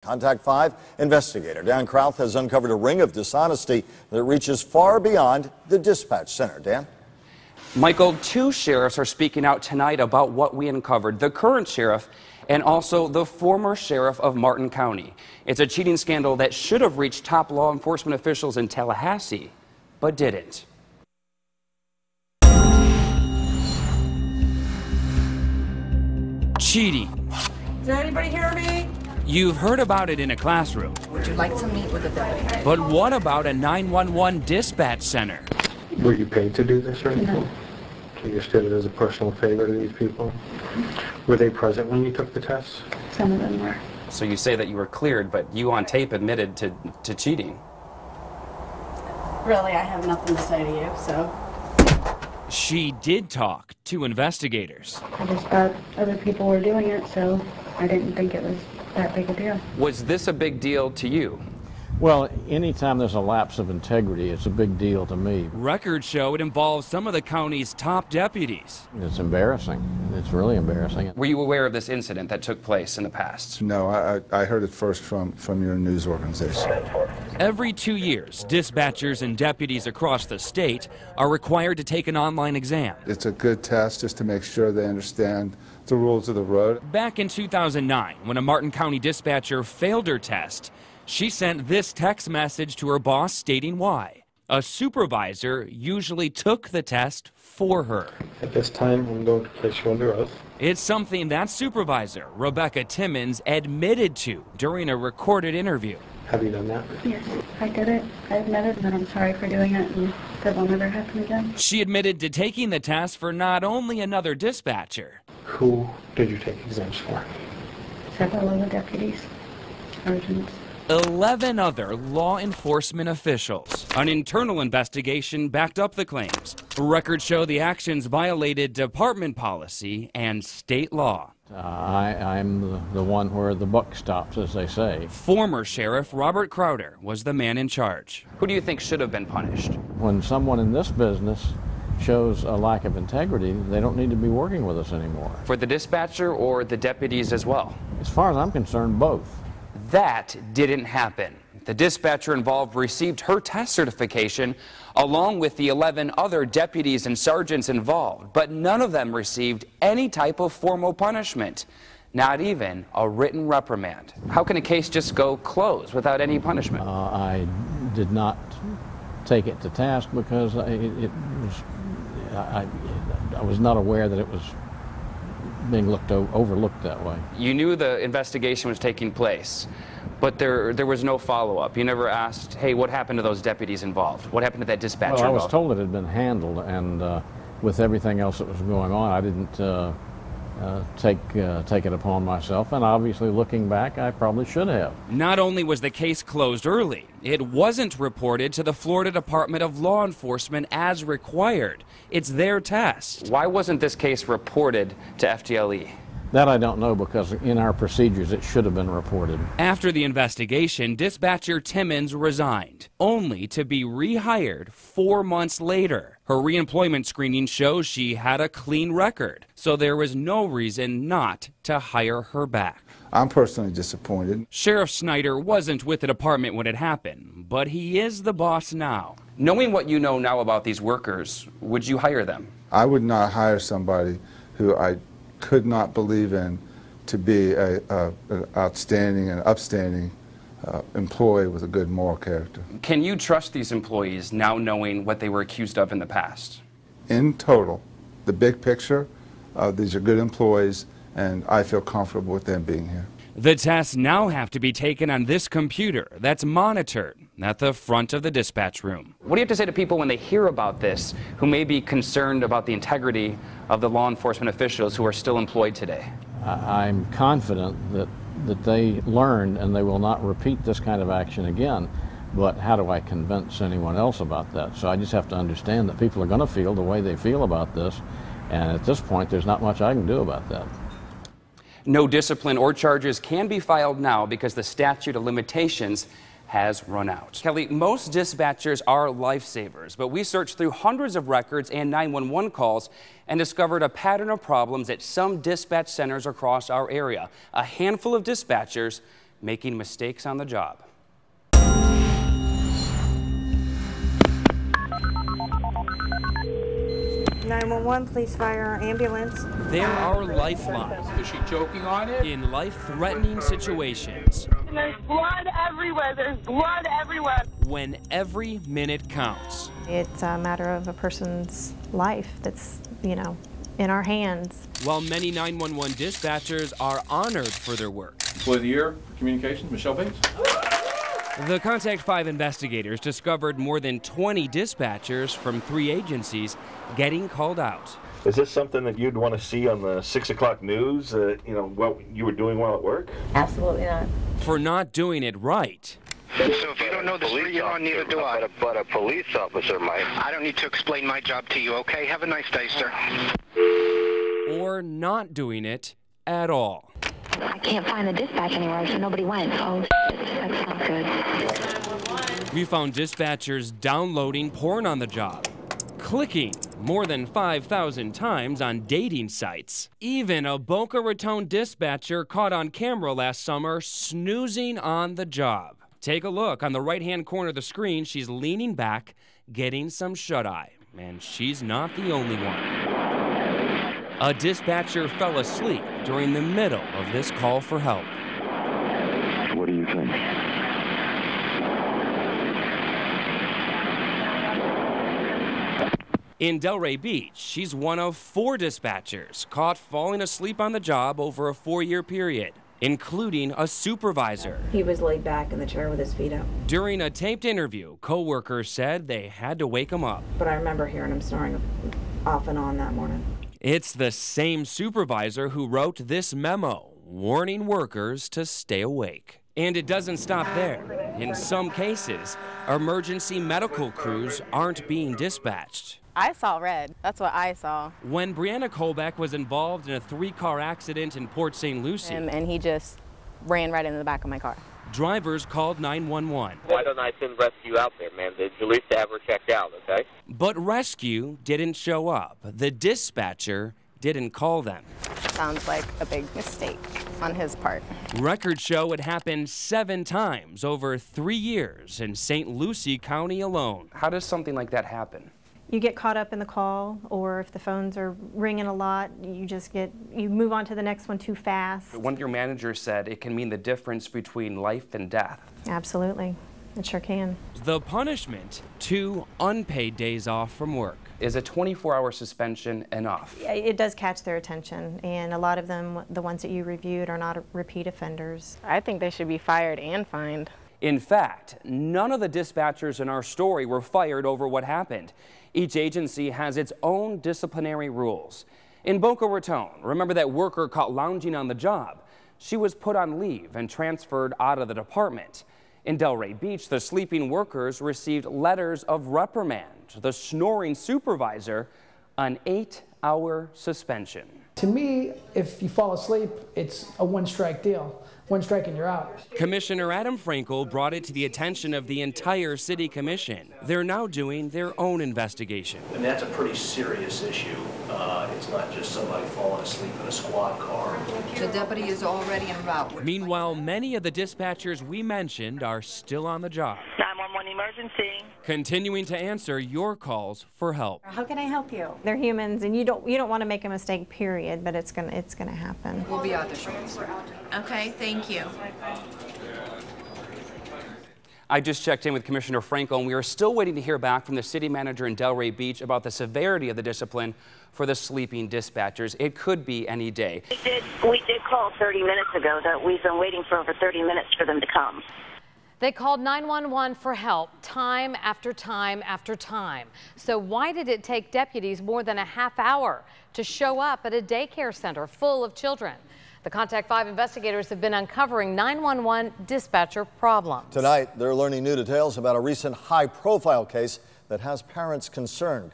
Contact 5 investigator Dan Krauth has uncovered a ring of dishonesty that reaches far beyond the dispatch center. Dan? Michael, two sheriffs are speaking out tonight about what we uncovered. The current sheriff and also the former sheriff of Martin County. It's a cheating scandal that should have reached top law enforcement officials in Tallahassee, but didn't. Cheating. Does anybody hear me? You've heard about it in a classroom. Would you like to meet with a deputy? But what about a 911 dispatch center? Were you paid to do this or anything? So you just did it as a personal favor to these people? Were they present when you took the test? Some of them were. So you say that you were cleared, but you on tape admitted to cheating. Really, I have nothing to say to you, so. She did talk to investigators. I just thought other people were doing it, so I didn't think it was that big a deal. Was this a big deal to you? Well, anytime there's a lapse of integrity, it's a big deal to me. Records show it involves some of the county's top deputies. It's embarrassing. It's really embarrassing. Were you aware of this incident that took place in the past? No, I heard it first from your news organization. Every 2 years, dispatchers and deputies across the state are required to take an online exam. It's a good test just to make sure they understand the rules of the road. Back in 2009, when a Martin County dispatcher failed her test, she sent this text message to her boss stating why. A supervisor usually took the test for her. At this time, I'm going to place you under oath. It's something that supervisor, Rebecca Timmons, admitted to during a recorded interview. Have you done that? Yes, I did it. I admitted that I'm sorry for doing it and that will never happen again. She admitted to taking the test for not only another dispatcher. Who did you take exams for? Several of the deputies, sergeants. 11 other law enforcement officials. An internal investigation backed up the claims. Records show the actions violated department policy and state law. I'm the one where the buck stops, as they say. Former Sheriff Robert Crowder was the man in charge. Who do you think should have been punished? When someone in this business shows a lack of integrity, they don't need to be working with us anymore. For the dispatcher or the deputies as well? As far as I'm concerned, both. That didn't happen. The dispatcher involved received her test certification along with the 11 other deputies and sergeants involved, but none of them received any type of formal punishment, not even a written reprimand. How can a case just go closed without any punishment? I did not take it to task because I was not aware that it was being overlooked that way. You knew the investigation was taking place, but there was no follow-up. You never asked, hey, what happened to those deputies involved? What happened to that dispatcher Well, I was involved? told it had been handled, and with everything else that was going on, I didn't take it upon myself, and obviously looking back, I probably should have. Not only was the case closed early, it wasn't reported to the Florida Department of Law Enforcement as required. It's their test. Why wasn't this case reported to FDLE? That I don't know, because in our procedures it should have been reported. After the investigation, dispatcher Timmons resigned, only to be rehired 4 months later. Her reemployment screening shows she had a clean record, so there was no reason not to hire her back. I'm personally disappointed. Sheriff Snyder wasn't with the department when it happened, but he is the boss now. Knowing what you know now about these workers, would you hire them? I would not hire somebody who I could not believe in to be an outstanding and upstanding employee with a good moral character. Can you trust these employees now knowing what they were accused of in the past? In total, the big picture, these are good employees, and I feel comfortable with them being here. The tests now have to be taken on this computer that's monitored at the front of the dispatch room. What do you have to say to people when they hear about this who may be concerned about the integrity of the law enforcement officials who are still employed today? I'm confident that they learned and they will not repeat this kind of action again. But how do I convince anyone else about that? So I just have to understand that people are going to feel the way they feel about this, and at this point there's not much I can do about that. No discipline or charges can be filed now because the statute of limitations has run out. Kelly, most dispatchers are lifesavers, but we searched through hundreds of records and 911 calls and discovered a pattern of problems at some dispatch centers across our area. A handful of dispatchers making mistakes on the job. 911, please fire our ambulance. There are lifelines. Is she choking on it? In life-threatening situations. And there's blood everywhere. There's blood everywhere. When every minute counts. It's a matter of a person's life that's, in our hands. While many 911 dispatchers are honored for their work. Employee of the Year for Communications, Michelle Bates. The Contact 5 investigators discovered more than 20 dispatchers from 3 agencies getting called out. Is this something that you'd want to see on the 6 o'clock news, what you were doing while at work? Absolutely not. For not doing it right. So if you don't know the street you're on, neither do I. But a police officer might. I don't need to explain my job to you, okay? Have a nice day, sir. Or not doing it at all. I can't find the dispatch anywhere, so nobody went. Oh, that's not good. We found dispatchers downloading porn on the job, clicking more than 5,000 times on dating sites. Even a Boca Raton dispatcher caught on camera last summer snoozing on the job. Take a look. On the right-hand corner of the screen, she's leaning back, getting some shut-eye. And she's not the only one. A dispatcher fell asleep during the middle of this call for help. What do you think? In Delray Beach, she's one of 4 dispatchers caught falling asleep on the job over a 4-year period, including a supervisor. He was laid back in the chair with his feet up. During a taped interview, co-workers said they had to wake him up. But I remember hearing him snoring off and on that morning. It's the same supervisor who wrote this memo, warning workers to stay awake. And it doesn't stop there. In some cases, emergency medical crews aren't being dispatched. I saw red. That's what I saw. When Brianna Colbeck was involved in a 3-car accident in Port St. Lucie. And he just ran right into the back of my car. Drivers called 911. Why don't I send rescue out there, man? At least have her checked out, okay? But rescue didn't show up. The dispatcher didn't call them. Sounds like a big mistake on his part. Records show it happened 7 times over 3 years in St. Lucie County alone. How does something like that happen? You get caught up in the call, or if the phones are ringing a lot, you move on to the next one too fast. One of your managers said it can mean the difference between life and death. Absolutely, it sure can. The punishment, 2 unpaid days off from work. Is a 24-hour suspension enough? It does catch their attention, and a lot of them, the ones that you reviewed, are not repeat offenders. I think they should be fired and fined. In fact, none of the dispatchers in our story were fired over what happened. Each agency has its own disciplinary rules. In Boca Raton, remember that worker caught lounging on the job? She was put on leave and transferred out of the department. In Delray Beach, the sleeping workers received letters of reprimand. The snoring supervisor, an 8-hour suspension. To me, if you fall asleep, it's a 1-strike deal. 1 strike and you're out. Commissioner Adam Frankel brought it to the attention of the entire city commission. They're now doing their own investigation. And that's a pretty serious issue. It's not just somebody falling asleep in a squad car. The deputy is already en route. Meanwhile, many of the dispatchers we mentioned are still on the job. 911 emergency. Continuing to answer your calls for help. How can I help you? They're humans, and you don't want to make a mistake, period, but it's gonna happen. We'll be out there shortly. Okay, thank you. I just checked in with Commissioner Frankel, and we are still waiting to hear back from the city manager in Delray Beach about the severity of the discipline for the sleeping dispatchers. It could be any day. We did call 30 minutes ago. That we've been waiting for over 30 minutes for them to come. They called 911 for help time after time after time. So why did it take deputies more than a half hour to show up at a daycare center full of children? The Contact 5 investigators have been uncovering 911 dispatcher problems. Tonight, they're learning new details about a recent high-profile case that has parents concerned.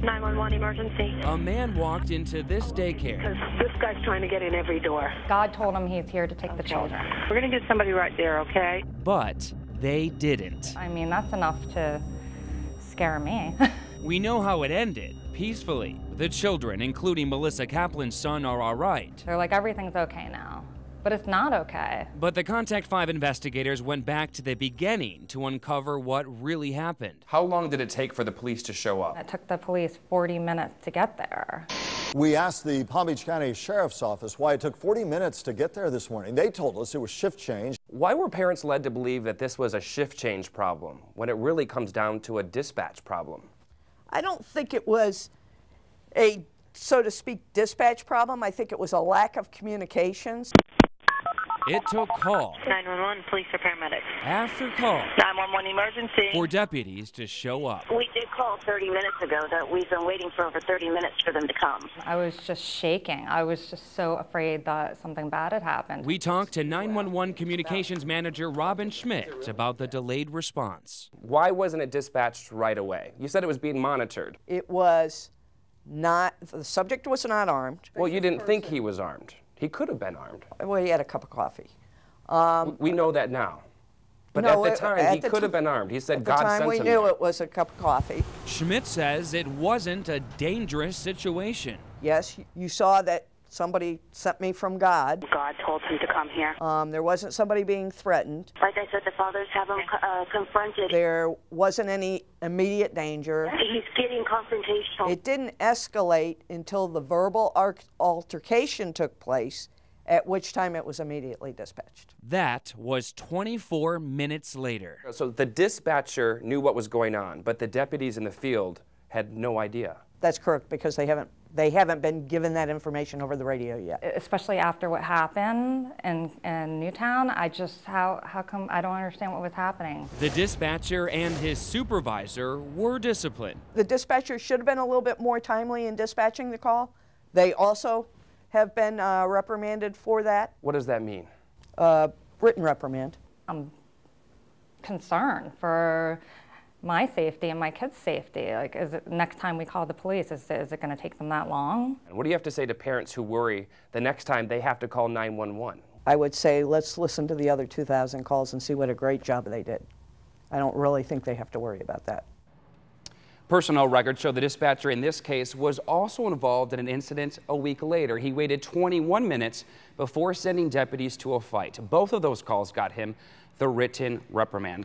911 emergency. A man walked into this daycare. Because this guy's trying to get in every door. God told him he's here to take the children. We're going to get somebody right there, okay? But they didn't. I mean, that's enough to scare me. We know how it ended, peacefully. The children, including Melissa Kaplan's son, are all right. They're like, everything's okay now. But it's not okay. But the Contact 5 investigators went back to the beginning to uncover what really happened. How long did it take for the police to show up? It took the police 40 minutes to get there. We asked the Palm Beach County Sheriff's Office why it took 40 minutes to get there this morning. They told us it was shift change. Why were parents led to believe that this was a shift change problem when it really comes down to a dispatch problem? I don't think it was a, so to speak, dispatch problem. I think it was a lack of communications. It took call 911, police or paramedics. after call 911 emergency. for deputies to show up. We did call 30 minutes ago that we've been waiting for over 30 minutes for them to come. I was just shaking. I was just so afraid that something bad had happened. We talked to 911 communications manager Robin Schmidt about the delayed response. Why wasn't it dispatched right away? You said it was being monitored. It was not, the subject was not armed. Well, you didn't think he was armed. He could have been armed. Well, he had a cup of coffee. We know that now. But No, at the time, he the could have been armed. He said At the God time sent we him knew there. it was a cup of coffee. Schmidt says it wasn't a dangerous situation. Yes, you saw that somebody sent me from God. God told him to come here. There wasn't somebody being threatened. Like I said, the fathers have him confronted. There wasn't any immediate danger. He's getting confrontational. It didn't escalate until the verbal altercation took place, at which time it was immediately dispatched. That was 24 minutes later. So the dispatcher knew what was going on, but the deputies in the field had no idea. That's correct, because they haven't been given that information over the radio yet. Especially after what happened in Newtown, how come I don't understand what was happening. The dispatcher and his supervisor were disciplined. The dispatcher should have been a little bit more timely in dispatching the call. They also have been reprimanded for that. What does that mean? Written reprimand. I'm concerned for my safety and my kids' safety. Like, is it next time we call the police, is it going to take them that long? And what do you have to say to parents who worry the next time they have to call 911? I would say let's listen to the other 2,000 calls and see what a great job they did. I don't really think they have to worry about that. Personnel records show the dispatcher in this case was also involved in an incident a week later. He waited 21 minutes before sending deputies to a fight. Both of those calls got him the written reprimand.